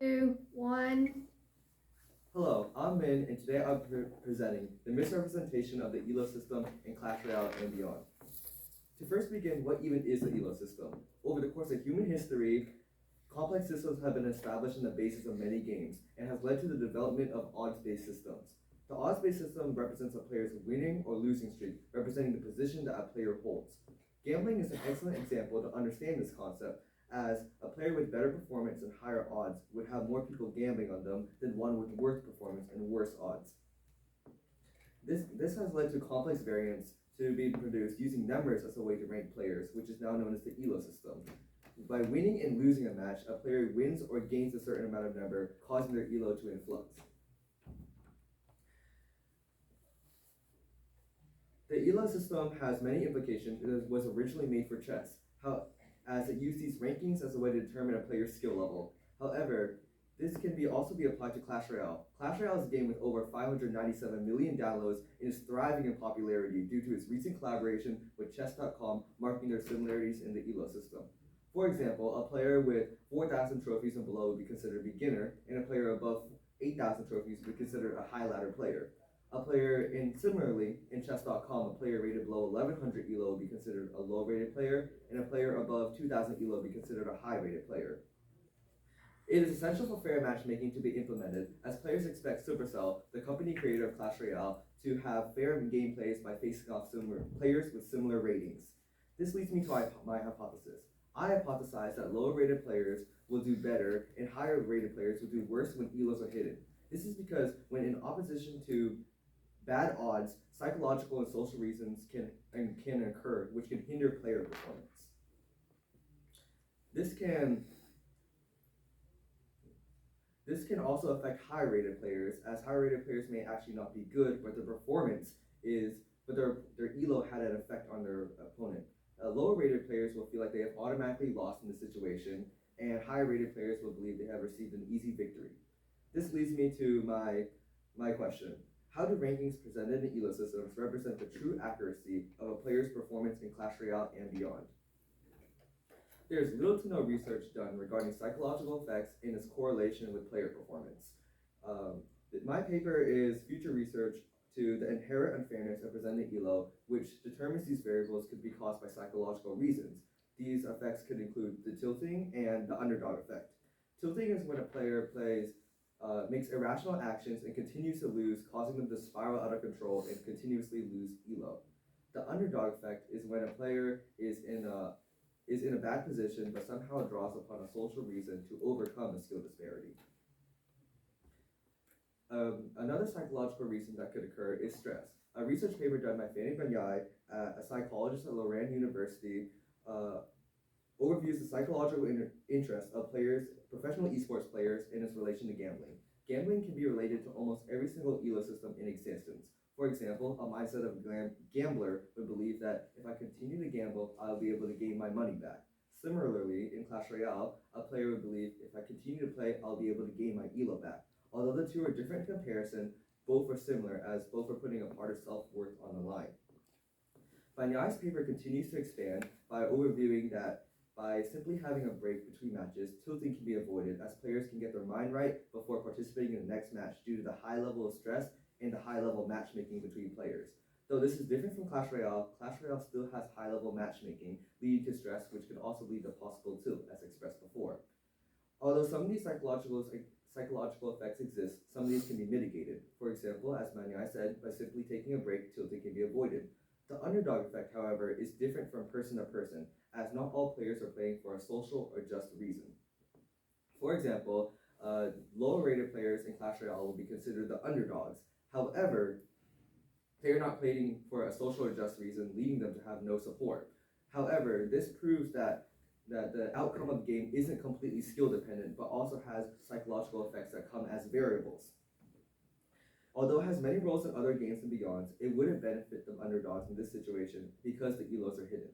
2, 1. Hello, I'm Min, and today I'm presenting the misrepresentation of the ELO system in Clash Royale and beyond. To first begin, what even is the ELO system? Over the course of human history, complex systems have been established on the basis of many games and has led to the development of odds-based systems. The odds-based system represents a player's winning or losing streak, representing the position that a player holds. Gambling is an excellent example to understand this concept, as a player with better performance and higher odds would have more people gambling on them than one with worse performance and worse odds. This has led to complex variants to be produced using numbers as a way to rank players, which is now known as the ELO system. By winning and losing a match, a player wins or gains a certain amount of number, causing their ELO to influx. The ELO system has many implications. It was originally made for chess, as it used these rankings as a way to determine a player's skill level. However, this can also be applied to Clash Royale. Clash Royale is a game with over 597 million downloads and is thriving in popularity due to its recent collaboration with Chess.com, marking their similarities in the ELO system. For example, a player with 4,000 trophies and below would be considered a beginner, and a player above 8,000 trophies would be considered a high ladder player. Similarly, in chess.com, a player rated below 1100 ELO would be considered a low rated player, and a player above 2000 ELO would be considered a high rated player. It is essential for fair matchmaking to be implemented, as players expect Supercell, the company creator of Clash Royale, to have fair gameplays by facing off similar players with similar ratings. This leads me to my hypothesis. I hypothesize that lower rated players will do better, and higher rated players will do worse when ELOs are hidden. This is because when in opposition to bad odds, psychological and social reasons can occur, which can hinder player performance. This can also affect high-rated players, as high-rated players may actually not be good, but their ELO had an effect on their opponent. Lower-rated players will feel like they have automatically lost in the situation, and high-rated players will believe they have received an easy victory. This leads me to my question. How do rankings presented in ELO systems represent the true accuracy of a player's performance in Clash Royale and beyond? There is little to no research done regarding psychological effects and its correlation with player performance. My paper is future research to the inherent unfairness of presenting ELO, which determines these variables could be caused by psychological reasons. These effects could include the tilting and the underdog effect. Tilting is when a player makes irrational actions and continues to lose, causing them to spiral out of control and continuously lose ELO. The underdog effect is when a player is in a bad position but somehow draws upon a social reason to overcome a skill disparity. Another psychological reason that could occur is stress. A research paper done by Fanny Banyai, a psychologist at Lorraine University, overviews the psychological interest of professional esports players in its relation to gambling. Gambling can be related to almost every single ELO system in existence. For example, a mindset of a gambler would believe that if I continue to gamble, I'll be able to gain my money back. Similarly, in Clash Royale, a player would believe if I continue to play, I'll be able to gain my ELO back. Although the two are different in comparison, both are similar, as both are putting a part of self-worth on the line. Banyai's paper continues to expand by overviewing that by simply having a break between matches, tilting can be avoided, as players can get their mind right before participating in the next match due to the high level of stress and the high level matchmaking between players. Though this is different from Clash Royale still has high level matchmaking, leading to stress, which can also lead to possible tilt, as expressed before. Although some of these psychological effects exist, some of these can be mitigated. For example, as Banyai said, by simply taking a break, tilting can be avoided. The underdog effect, however, is different from person to person, as not all players are playing for a social or just reason. For example, lower rated players in Clash Royale will be considered the underdogs. However, they are not playing for a social or just reason, leading them to have no support. However, this proves that the outcome of the game isn't completely skill dependent, but also has psychological effects that come as variables. Although it has many roles in other games and beyond, it wouldn't benefit the underdogs in this situation because the ELOs are hidden.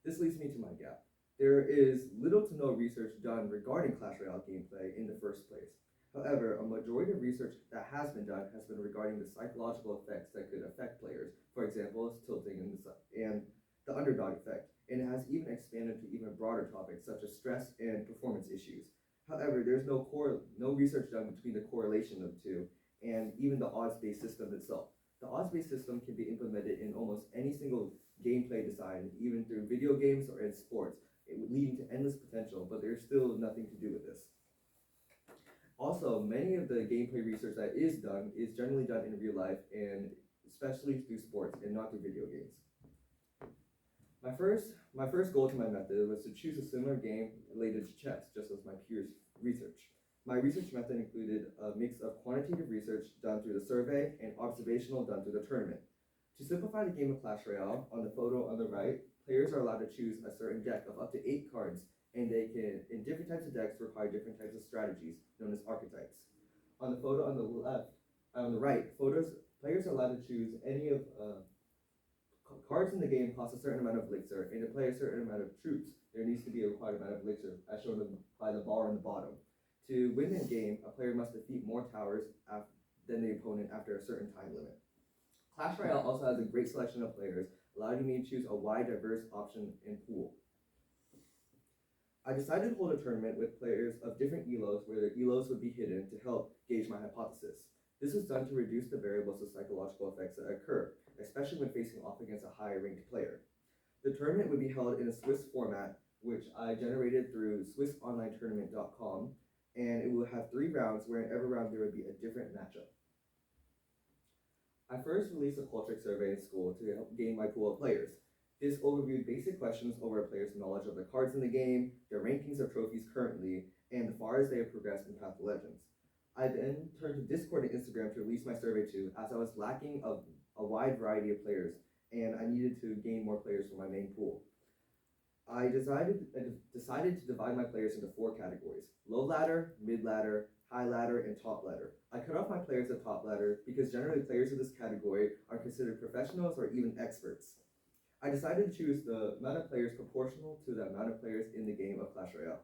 This leads me to my gap. There is little to no research done regarding Clash Royale gameplay in the first place. However, a majority of research that has been done has been regarding the psychological effects that could affect players. For example, tilting and the underdog effect, and it has even expanded to even broader topics such as stress and performance issues. However, there's no research done between the correlation of the two and even the odds-based system itself. The odds-based system can be implemented in almost any single gameplay design, even through video games or in sports, leading to endless potential, but there's still nothing to do with this. Also, many of the gameplay research that is done is generally done in real life and especially through sports and not through video games. My first goal to my method was to choose a similar game related to chess, just as my peers' research. My research method included a mix of quantitative research done through the survey and observational done through the tournament. To simplify the game of Clash Royale, on the photo on the right, players are allowed to choose a certain deck of up to 8 cards, and they can, in different types of decks, require different types of strategies, known as archetypes. On the photo on the right, players are allowed to choose any of cards in the game cost a certain amount of elixir, and to play a certain amount of troops, there needs to be a required amount of elixir, as shown by the bar on the bottom. To win the game, a player must defeat more towers than the opponent after a certain time limit. Clash Royale also has a great selection of players, allowing me to choose a wide, diverse option and pool. I decided to hold a tournament with players of different ELOs where their ELOs would be hidden to help gauge my hypothesis. This was done to reduce the variables of psychological effects that occur, especially when facing off against a higher ranked player. The tournament would be held in a Swiss format, which I generated through SwissOnlineTournament.com, and it will have 3 rounds where in every round there would be a different matchup. I first released a Qualtrics survey in school to help gain my pool of players. This overviewed basic questions over a player's knowledge of the cards in the game, their rankings of trophies currently, and as far as they have progressed in Path to Legends. I then turned to Discord and Instagram to release my survey to, as I was lacking a wide variety of players, and I needed to gain more players for my main pool. I decided to divide my players into 4 categories: low ladder, mid ladder, high ladder, and top ladder. I cut off my players at top ladder because generally players of this category are considered professionals or even experts. I decided to choose the amount of players proportional to the amount of players in the game of Clash Royale.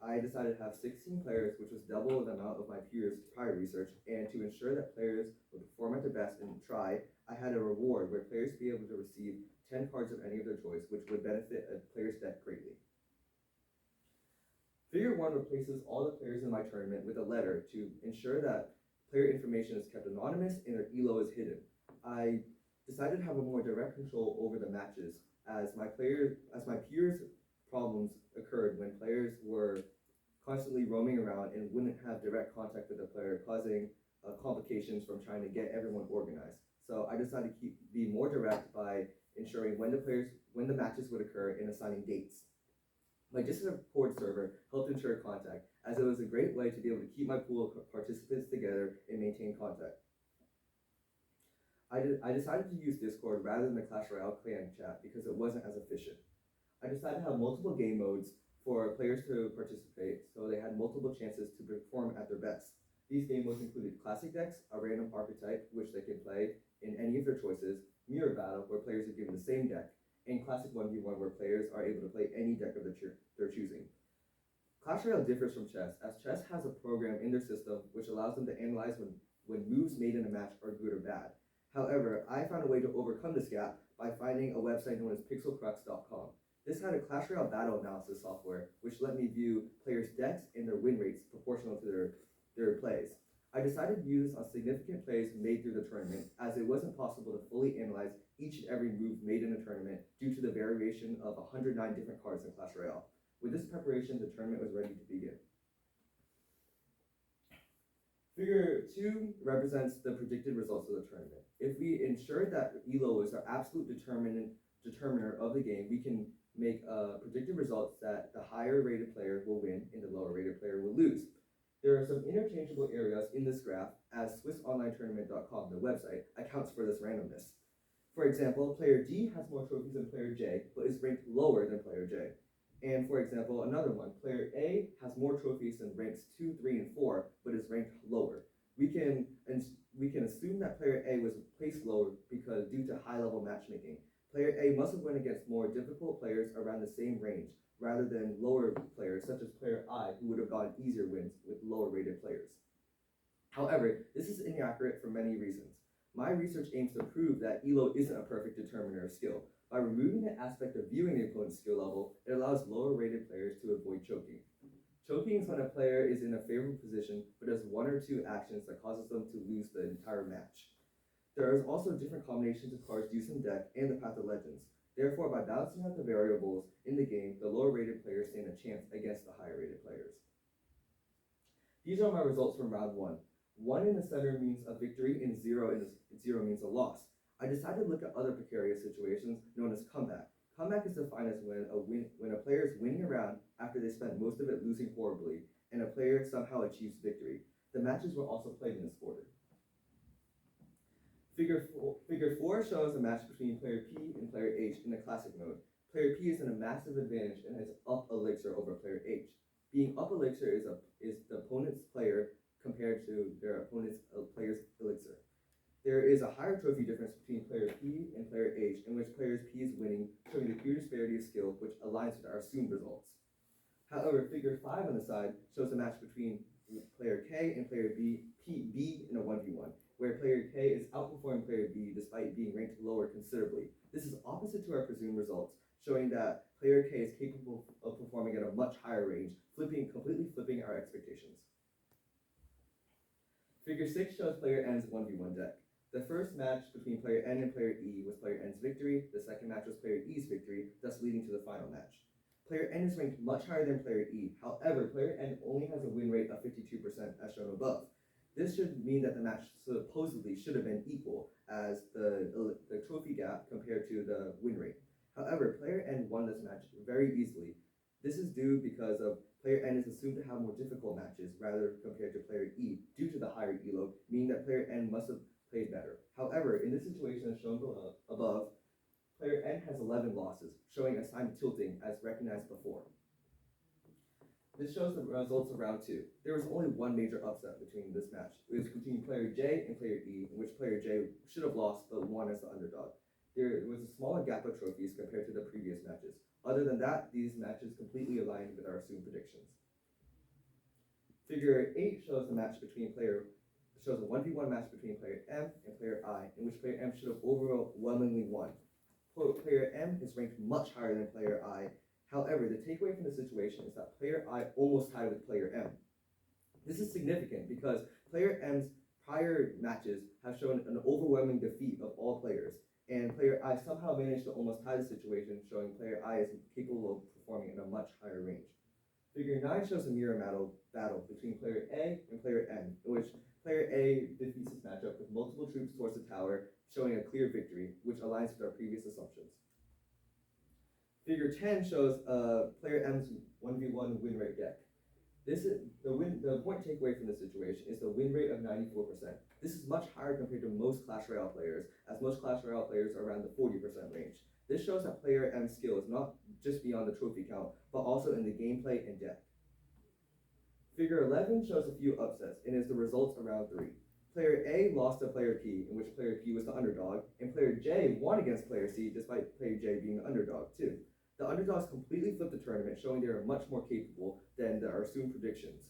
I decided to have 16 players, which was double the amount of my peers' prior research, and to ensure that players would perform at their best and try, I had a reward where players would be able to receive 10 cards of any of their choice, which would benefit a player's deck greatly. Figure 1 replaces all the players in my tournament with a letter to ensure that player information is kept anonymous and their ELO is hidden. I decided to have a more direct control over the matches as my peers' problems occurred when players were constantly roaming around and wouldn't have direct contact with the player, causing complications from trying to get everyone organized. So I decided to be more direct by ensuring when the matches would occur and assigning dates. My Discord server helped ensure contact, as it was a great way to be able to keep my pool of participants together and maintain contact. I decided to use Discord rather than the Clash Royale clan chat because it wasn't as efficient. I decided to have multiple game modes for players to participate, so they had multiple chances to perform at their best. These game modes included classic decks, a random archetype, which they can play in any of their choices, mirror battle, where players are given the same deck, and classic 1v1, where players are able to play any deck of their choosing. Clash Royale differs from chess, as chess has a program in their system which allows them to analyze when moves made in a match are good or bad. However, I found a way to overcome this gap by finding a website known as pixelcrux.com. This had a Clash Royale battle analysis software, which let me view players' decks and their win rates proportional to their plays. I decided to use this on significant plays made through the tournament, as it wasn't possible to fully analyze each and every move made in a tournament due to the variation of 109 different cards in Clash Royale. With this preparation, the tournament was ready to begin. Figure 2 represents the predicted results of the tournament. If we ensure that ELO is our absolute determiner of the game, we can make predicted results that the higher rated player will win and the lower rated player will lose. There are some interchangeable areas in this graph, as SwissOnlineTournament.com, the website, accounts for this randomness. For example, player D has more trophies than player J, but is ranked lower than player J. And for example, another one, player A has more trophies than ranks 2, 3, and 4, but is ranked lower. We can assume that player A was placed lower because due to high-level matchmaking. Player A must have went against more difficult players around the same range, rather than lower players, such as player I, who would have gotten easier wins with lower-rated players. However, this is inaccurate for many reasons. My research aims to prove that ELO isn't a perfect determiner of skill. By removing the aspect of viewing the opponent's skill level, it allows lower-rated players to avoid choking. Choking is when a player is in a favorable position but does one or two actions that causes them to lose the entire match. There is also different combinations of cards used in deck and the Path of Legends. Therefore, by balancing out the variables in the game, the lower rated players stand a chance against the higher rated players. These are my results from round 1. 1 in the center means a victory and 0 means a loss. I decided to look at other precarious situations known as comeback. Comeback is defined as when a player is winning a round after they spent most of it losing horribly, and a player somehow achieves victory. The matches were also played in this order. Figure 4 shows a match between player P and player H in the classic mode. Player P is in a massive advantage and has up elixir over player H. Being up elixir is the opponent's player compared to their opponent's player's elixir. There is a higher trophy difference between player P and player H, in which player P is winning, showing the clear disparity of skill, which aligns with our assumed results. However, figure 5 on the side shows a match between player K and player B in a 1v1, where player K is outperforming player B despite being ranked lower considerably. This is opposite to our presumed results, showing that player K is capable of performing at a much higher range, completely flipping our expectations. Figure 6 shows player N's 1v1 deck. The first match between player N and player E was player N's victory. The second match was player E's victory, thus leading to the final match. Player N is ranked much higher than player E. However, player N only has a win rate of 52% as shown above. This should mean that the match supposedly should have been equal as the trophy gap compared to the win rate. However, player N won this match very easily. This is due because of player N is assumed to have more difficult matches rather compared to player E due to the higher elo, meaning that player N must have played better. However, in this situation as shown above, player N has 11 losses, showing a sign of tilting as recognized before. This shows the results of round 2. There was only one major upset between this match. It was between player J and player E, in which player J should have lost but won as the underdog. There was a smaller gap of trophies compared to the previous matches. Other than that, these matches completely aligned with our assumed predictions. Figure 8 shows a 1v1 match between player M and player I, in which player M should have overwhelmingly won. Player M is ranked much higher than player I. However, the takeaway from the situation is that player I almost tied with player M. This is significant because player M's prior matches have shown an overwhelming defeat of all players, and player I somehow managed to almost tie the situation, showing player I is capable of performing in a much higher range. Figure 9 shows a mirror battle between player A and player N, in which player A defeats this matchup with multiple troops towards the tower, showing a clear victory, which aligns with our previous assumptions. Figure 10 shows player M's 1v1 win rate deck. The point takeaway from this situation is the win rate of 94%. This is much higher compared to most Clash Royale players, as most Clash Royale players are around the 40% range. This shows that player M's skill is not just beyond the trophy count, but also in the gameplay and deck. Figure 11 shows a few upsets and is the results of round 3. Player A lost to player P, in which player P was the underdog, and player J won against player C despite player J being the underdog too. The underdogs completely flipped the tournament, showing they are much more capable than our assumed predictions.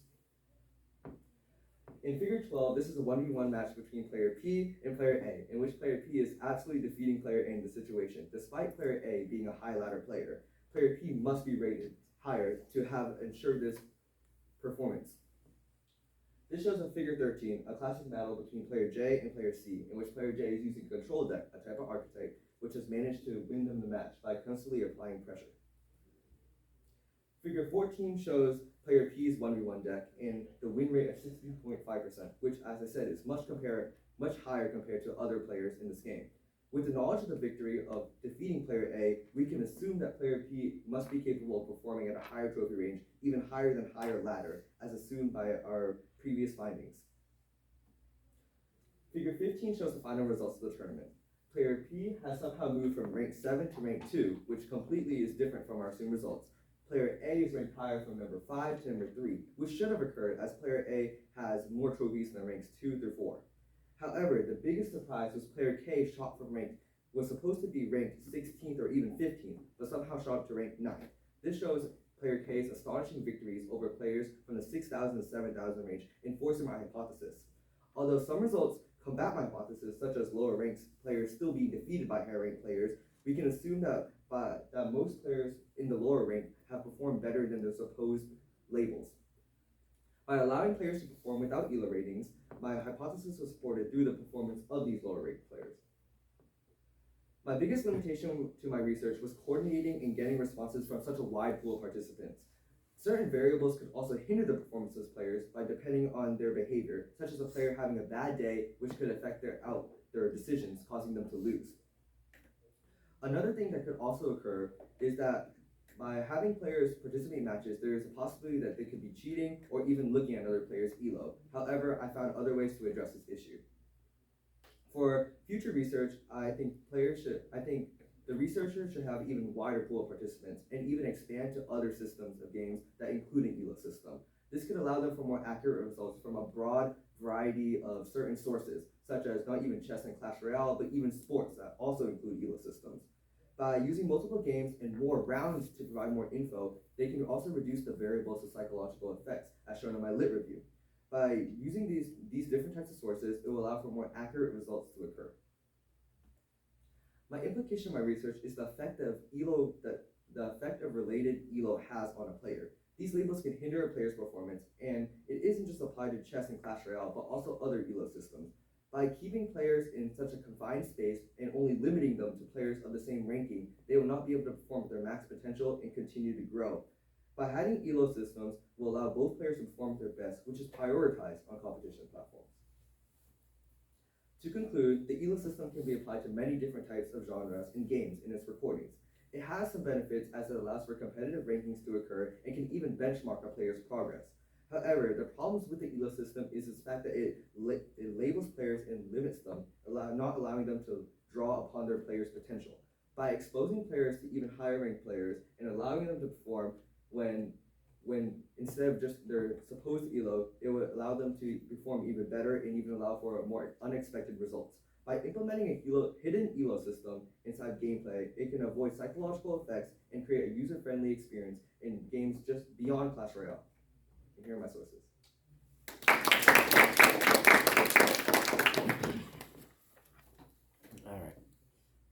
In figure 12, this is a 1v1 match between player P and player A, in which player P is absolutely defeating player A in the situation. Despite player A being a high ladder player, player P must be rated higher to have ensured this performance. This shows a figure 13, a classic battle between player J and player C, in which player J is using control deck, a type of archetype, which has managed to win them the match by constantly applying pressure. Figure 14 shows player P's 1v1 deck and the win rate of 62.5%, which, as I said, is much higher compared to other players in this game. With the knowledge of the victory of defeating player A, we can assume that player P must be capable of performing at a higher trophy range, even higher than higher ladder, as assumed by our previous findings. Figure 15 shows the final results of the tournament. Player P has somehow moved from rank 7 to rank 2, which completely is different from our assumed results. Player A is ranked higher from number 5 to number 3, which should have occurred as player A has more trophies than ranks 2 through 4. However, the biggest surprise was player K was supposed to be ranked 16th or even 15th, but somehow shot up to rank 9th. This shows player K's astonishing victories over players from the 6,000 to 7,000 range, enforcing my hypothesis. Although some results combat my hypothesis, such as lower ranks players still being defeated by higher ranked players, we can assume that most players in the lower rank have performed better than their supposed labels. By allowing players to perform without ELO ratings, my hypothesis was supported through the performance of these lower ranked players. My biggest limitation to my research was coordinating and getting responses from such a wide pool of participants. Certain variables could also hinder the performance of players by depending on their behavior, such as a player having a bad day, which could affect their decisions, causing them to lose. Another thing that could also occur is that by having players participate in matches, there is a possibility that they could be cheating or even looking at other players' ELO. However, I found other ways to address this issue. For future research, I think the researchers should have even wider pool of participants and even expand to other systems of games that include an ELO system. This could allow them for more accurate results from a broad variety of certain sources, such as not even chess and Clash Royale, but even sports that also include ELO systems. By using multiple games and more rounds to provide more info, they can also reduce the variables of psychological effects, as shown in my lit review. By using these different types of sources, it will allow for more accurate results to occur. My implication of my research is the effect of related ELO has on a player. These labels can hinder a player's performance, and it isn't just applied to chess and Clash Royale, but also other ELO systems. By keeping players in such a confined space and only limiting them to players of the same ranking, they will not be able to perform at their max potential and continue to grow. By hiding ELO systems will allow both players to perform at their best, which is prioritized on competition platforms. To conclude, the ELO system can be applied to many different types of genres and games in its recordings. It has some benefits as it allows for competitive rankings to occur and can even benchmark a player's progress. However, the problems with the ELO system is the fact that it labels players and limits them, not allowing them to draw upon their players' potential. By exposing players to even higher ranked players and allowing them to perform when instead of just their supposed ELO, it would allow them to perform even better and even allow for more unexpected results. By implementing a hidden ELO system inside gameplay, it can avoid psychological effects and create a user-friendly experience in games just beyond Clash Royale. And here are my sources. All right.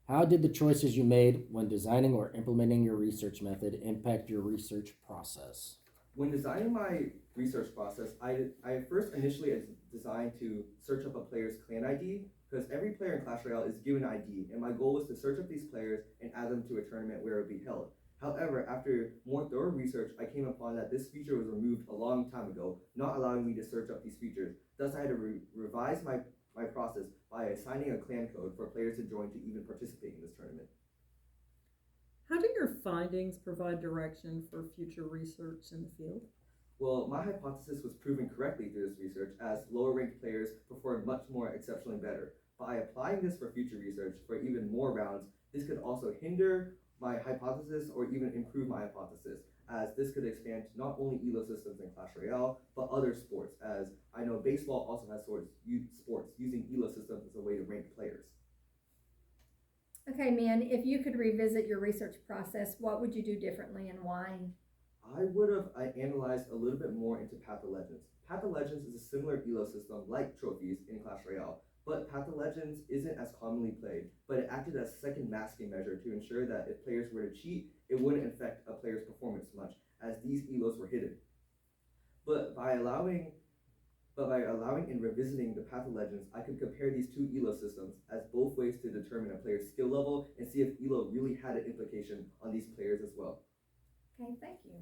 How did the choices you made when designing or implementing your research method impact your research process? When designing my research process, I first initially designed to search up a player's clan ID, because every player in Clash Royale is given an ID, and my goal was to search up these players and add them to a tournament where it would be held. However, after more thorough research, I came upon that this feature was removed a long time ago, not allowing me to search up these features. Thus, I had to revise my process by assigning a clan code for players to join to even participate in this tournament. How do your findings provide direction for future research in the field? Well, my hypothesis was proven correctly through this research, as lower ranked players performed much more exceptionally better. By applying this for future research for even more rounds, this could also hinder my hypothesis or even improve my hypothesis, as this could expand to not only ELO systems in Clash Royale, but other sports, as I know baseball also has sports using ELO systems as a way to rank players. Okay, man, if you could revisit your research process, what would you do differently and why? I would have analyzed a little bit more into Path of Legends. Path of Legends is a similar ELO system like trophies in Clash Royale, but Path of Legends isn't as commonly played, but it acted as a second masking measure to ensure that if players were to cheat, it wouldn't affect a player's performance much, as these ELOs were hidden. But by allowing and revisiting the Path of Legends, I could compare these two ELO systems as both ways to determine a player's skill level and see if ELO really had an implication on these players as well. Okay, thank you.